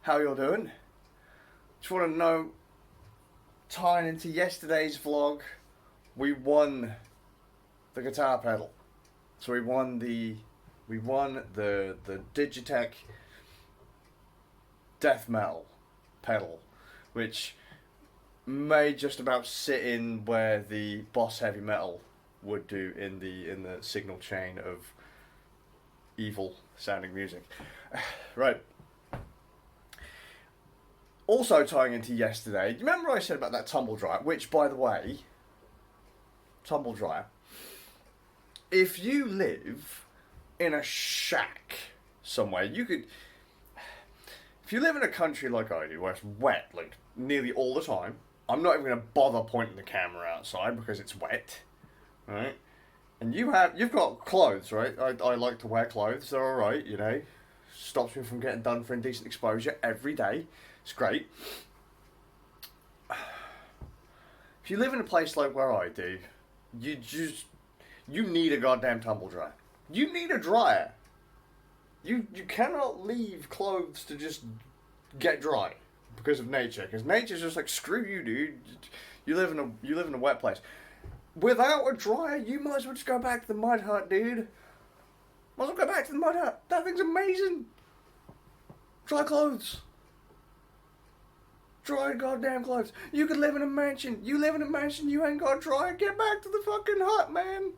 how you're doing. Just want to know, tying into yesterday's vlog, we won the guitar pedal. So we won the Digitech death metal pedal, which may just about sit in where the Boss Heavy Metal would do in the signal chain of evil sounding music. Right. Also tying into yesterday, you remember I said about that tumble dryer, which, by the way, tumble dryer, if you live in a shack somewhere, if you live in a country like I do, where it's wet, like, nearly all the time, I'm not even going to bother pointing the camera outside because it's wet, right? And you've got clothes, right? I like to wear clothes, they're alright, you know, stops me from getting done for indecent exposure every day. It's great. If you live in a place like where I do, you need a goddamn tumble dryer. You need a dryer. You cannot leave clothes to just get dry because of nature. Because nature's just like, screw you, dude. You live in a wet place. Without a dryer, you might as well just go back to the mud hut, dude. Might as well go back to the mud hut. That thing's amazing. Dry clothes. Dry goddamn clothes. You could live in a mansion. You live in a mansion, you ain't got a dryer. Get back to the fucking hut, man.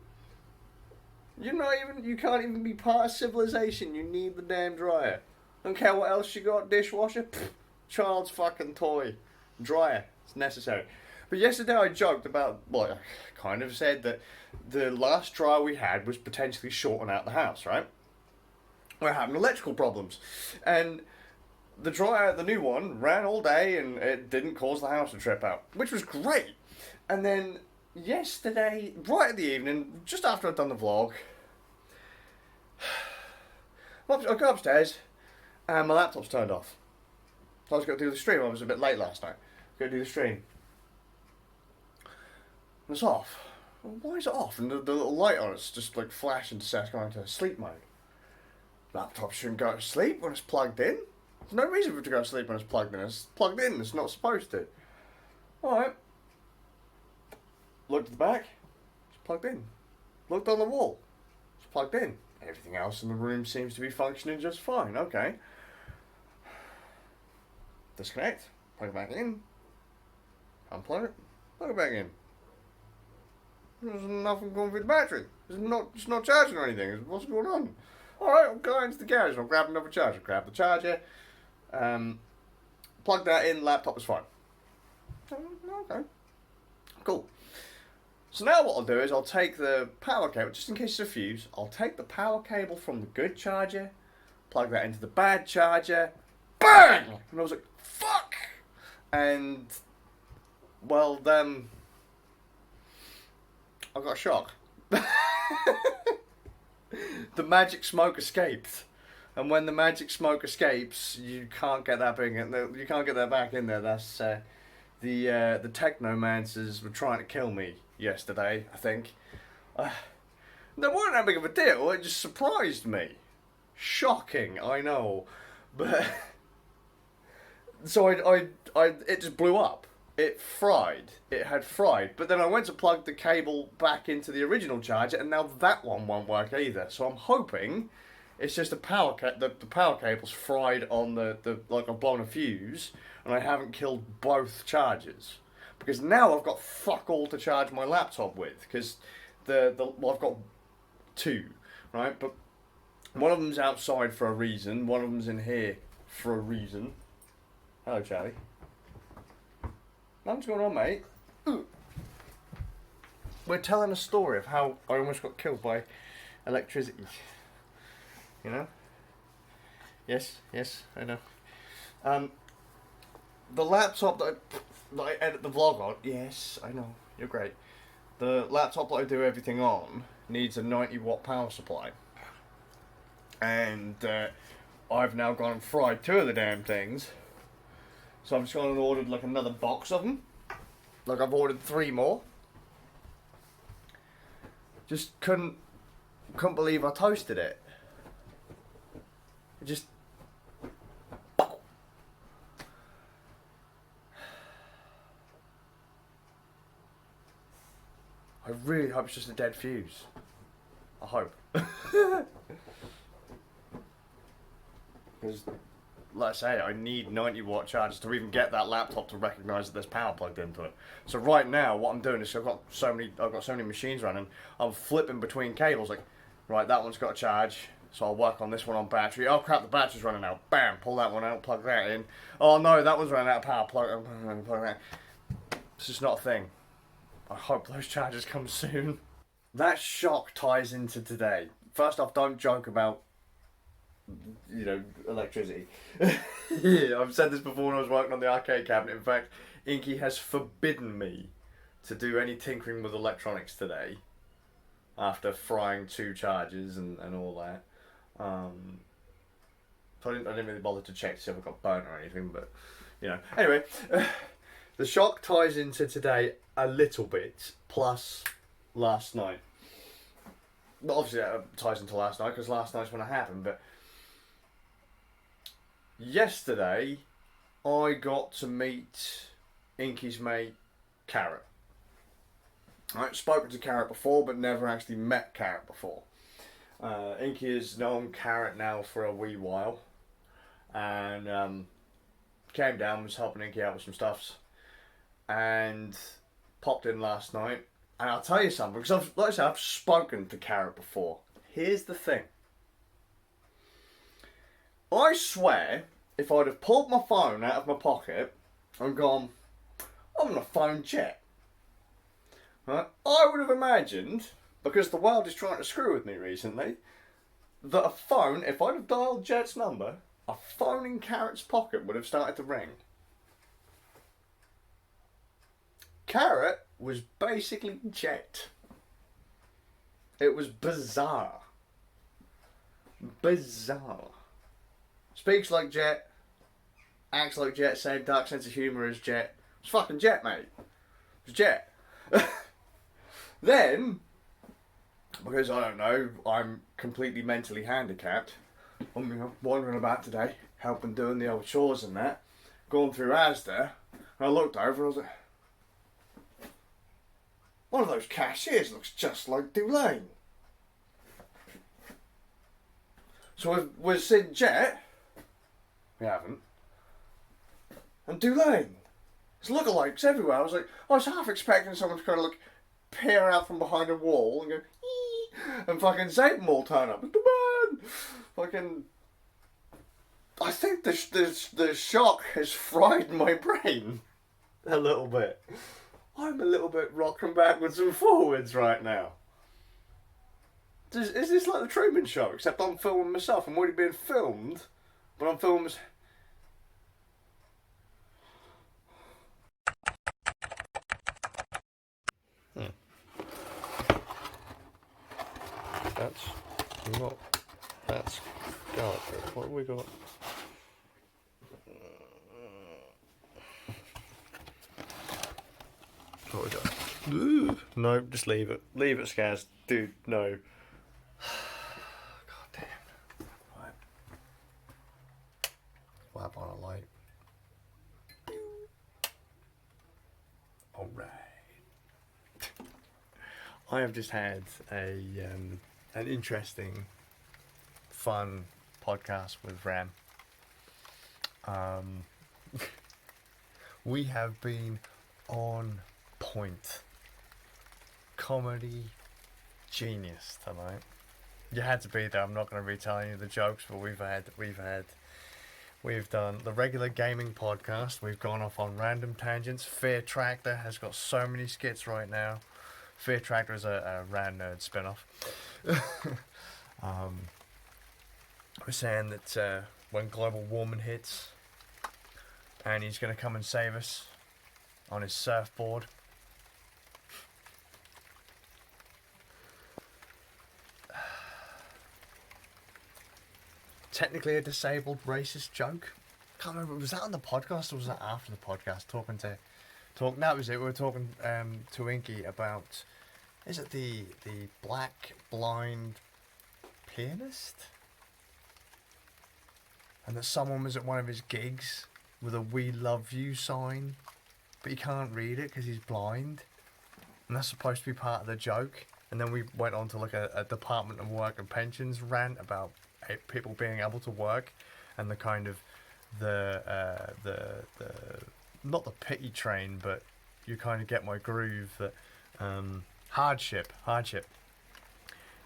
You can't even be part of civilization. You need the damn dryer. Don't care what else you got. Dishwasher, child's fucking toy. Dryer. It's necessary. But yesterday I joked about, well, I kind of said that the last dryer we had was potentially shorting out the house, right? We're having electrical problems. And the dryer, the new one, ran all day and it didn't cause the house to trip out, which was great. And then yesterday, right at the evening, just after I'd done the vlog, I go upstairs and my laptop's turned off. So I was going to do the stream. I was a bit late last night. Going to do the stream. And it's off. Well, why is it off? And the little light on it's just like flashing to say it's going into sleep mode. Laptop shouldn't go to sleep when it's plugged in. There's no reason for it to go to sleep when it's plugged in. It's plugged in. It's not supposed to. Alright. Looked at the back. It's plugged in. Looked on the wall. It's plugged in. Everything else in the room seems to be functioning just fine. Okay. Disconnect. Plug it back in. Unplug it. Plug it back in. There's nothing going with the battery. It's not charging or anything. What's going on? Alright, I'll go into the garage. I'll grab another charger. Grab the charger. Plug that in. Laptop is fine. Okay. Cool. So now what I'll do is I'll take the power cable, just in case it's a fuse, I'll take the power cable from the good charger, plug that into the bad charger, BANG! And I was like, fuck! And, well, then, I got a shock. The magic smoke escaped. And when the magic smoke escapes, you can't get that back in there. That's, the technomancers were trying to kill me yesterday, I think. They weren't that big of a deal, it just surprised me. Shocking, I know. But so it just blew up. It fried. It had fried. But then I went to plug the cable back into the original charger and now that one won't work either. So I'm hoping it's just the power cable's fried on like I've blown a fuse and I haven't killed both chargers. Because now I've got fuck all to charge my laptop with. Because well, I've got two, right? But one of them's outside for a reason. One of them's in here for a reason. Hello, Charlie. What's going on, mate? Ooh. We're telling a story of how I almost got killed by electricity. You know? Yes, I know. The laptop that I edit the vlog on, yes, I know, you're great. The laptop that I do everything on needs a 90-watt power supply. And I've now gone and fried two of the damn things. So I've just gone and ordered like another box of them. Like I've ordered 3 more. Just couldn't believe I toasted it. It just I really hope it's just a dead fuse. I hope. Because, like I say, I need 90-watt chargers to even get that laptop to recognise that there's power plugged into it. So right now, what I'm doing is I've got so many machines running. I'm flipping between cables. Like, right, that one's got a charge, so I'll work on this one on battery. Oh crap, the battery's running out. Bam, pull that one out, plug that in. Oh no, that one's running out of power. Plug that. It's just not a thing. I hope those chargers come soon. That shock ties into today. First off, don't joke about, you know, electricity. Yeah, I've said this before when I was working on the arcade cabinet. In fact, Inky has forbidden me to do any tinkering with electronics today after frying 2 chargers and all that. So I didn't really bother to check to see if I got burnt or anything, but, you know. Anyway, the shock ties into today a little bit, plus last night. But obviously that ties into last night, because last night's when it happened, but yesterday I got to meet Inky's mate, Carrot. I'd spoken to Carrot before, but never actually met Carrot before. Inky has known Carrot now for a wee while, and came down, was helping Inky out with some stuffs, and popped in last night. And I'll tell you something, because like I said, I've spoken to Carrot before. Here's the thing. I swear, if I'd have pulled my phone out of my pocket and gone, I'm going to phone Jet, right, I would have imagined, because the world is trying to screw with me recently, that a phone, if I'd have dialed Jet's number, a phone in Carrot's pocket would have started to ring. Carrot was basically Jet. It was bizarre. Bizarre. Speaks like Jet, acts like Jet, same dark sense of humour as Jet. It's fucking Jet, mate. It's Jet. Then, because I don't know, I'm completely mentally handicapped, I'm wandering about today, helping doing the old chores and that, going through Asda, and I looked over and I was like, one of those cashiers looks just like Dulane. So we've seen Jet. We haven't. And Dulane. There's lookalikes everywhere. I was half expecting someone to kind of peer out from behind a wall and go, ee, and fucking Satan will turn up. Fucking. I think the shock has fried my brain a little bit. I'm a little bit rocking backwards and forwards right now. Is this like the Truman Show? Except I'm filming myself. I'm already being filmed, but I'm filming myself. That's garlic bread. What have we got? What we got? Ooh. No, just leave it. Leave it, Skaz. Dude, no. God damn. Right. Whap on a light. Alright. I have just had an interesting, fun podcast with Ram. We have been on point. Comedy genius tonight. You had to be there. I'm not going to retell you the jokes, but we've done the regular gaming podcast. We've gone off on random tangents. Fear Tractor has got so many skits right now. Fear Tractor is a Rand Nerd spin-off. We're saying that when global warming hits and he's going to come and save us on his surfboard. Technically a disabled racist joke. Can't remember, was that on the podcast or was that after the podcast? That was it. We were talking to Inky about, is it the black blind pianist? And that someone was at one of his gigs with a "We Love You" sign, but he can't read it because he's blind. and that's supposed to be part of the joke. And then we went on to look at a Department of Work and Pensions rant about people being able to work, and the kind of the not the pity train, but you kind of get my groove that hardship.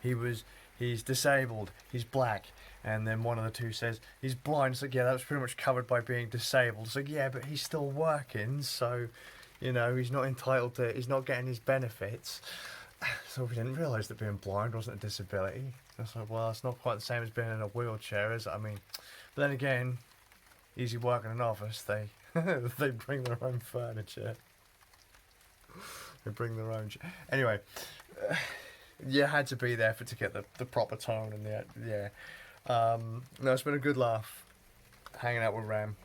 He's disabled, he's black, and then one of the two says he's blind. It's like, yeah, that was pretty much covered by being disabled. It's like, yeah, but he's still working, so you know he's not entitled to. He's not getting his benefits. So we didn't realise that being blind wasn't a disability. I was like, well, it's not quite the same as being in a wheelchair, is it? I mean, but then again, easy work in an office. They they bring their own furniture. They bring their own. Anyway, you had to be there to get the proper tone and no, it's been a good laugh, hanging out with Ram,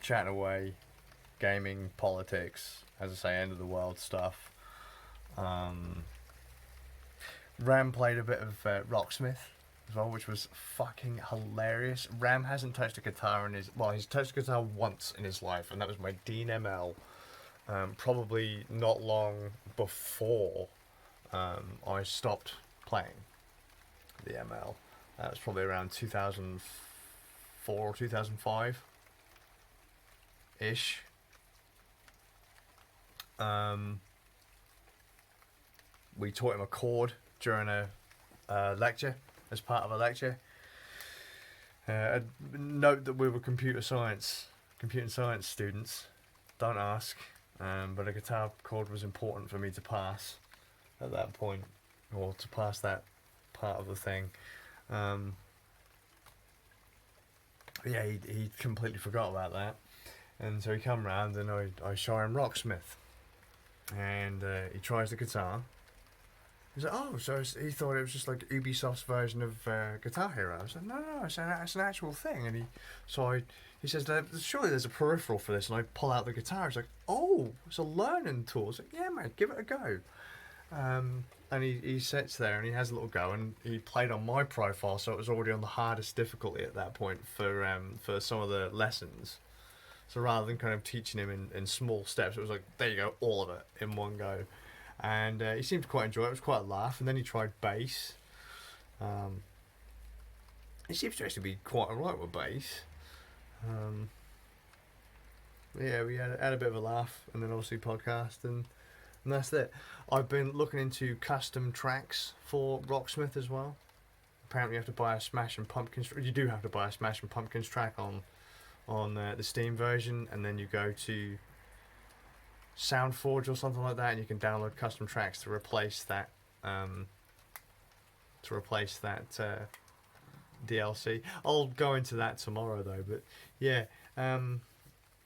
chatting away, gaming, politics, as I say, end of the world stuff. Ram played a bit of Rocksmith as well, which was fucking hilarious. Ram hasn't touched a guitar he's touched a guitar once in his life, and that was my Dean ML. Probably not long before I stopped playing the ML. That was probably around 2004 or 2005 ish. We taught him a chord during a lecture, as part of a lecture. Note that we were computer science students. Don't ask. But a guitar chord was important for me to pass at that point, or to pass that part of the thing. He completely forgot about that, and so he come round and I show him Rocksmith, and he tries the guitar. He's like, oh, so he thought it was just like Ubisoft's version of Guitar Hero. I was like, no, it's an actual thing. And he says, surely there's a peripheral for this. And I pull out the guitar. He's like, oh, it's a learning tool. It's like, yeah, mate, give it a go. And he sits there and he has a little go. And he played on my profile, so it was already on the hardest difficulty at that point for some of the lessons. So rather than kind of teaching him in small steps, it was like, there you go, all of it in one go. And he seemed to quite enjoy it. It was quite a laugh. And then he tried bass. He seems to actually be quite alright with bass. Yeah, we had a bit of a laugh, and then obviously podcast, and that's it. I've been looking into custom tracks for Rocksmith as well. Apparently, you have to buy a Smashing Pumpkins. You do have to buy a Smashing Pumpkins track on the Steam version, and then you go to SoundForge or something like that, and you can download custom tracks to replace that DLC. I'll go into that tomorrow though, but yeah,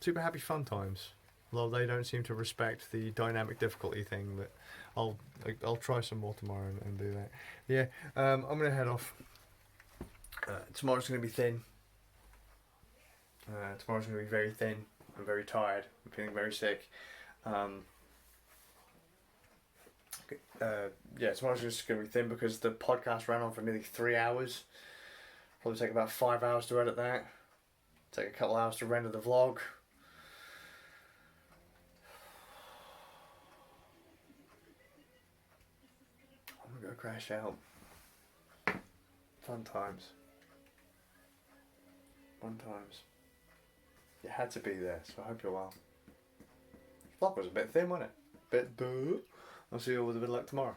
super happy fun times. Although they don't seem to respect the dynamic difficulty thing, but I'll try some more tomorrow and do that. Yeah, I'm gonna head off. Tomorrow's gonna be thin. Tomorrow's gonna be very thin. I'm very tired. I'm feeling very sick. Tomorrow's just going to be thin because the podcast ran on for nearly 3 hours. Probably take about 5 hours to edit that. Take a couple hours to render the vlog. I'm going to go crash out. Fun times. You had to be there, so I hope you're well. Vlog was a bit thin, wasn't it? I'll see you all with a bit of luck tomorrow.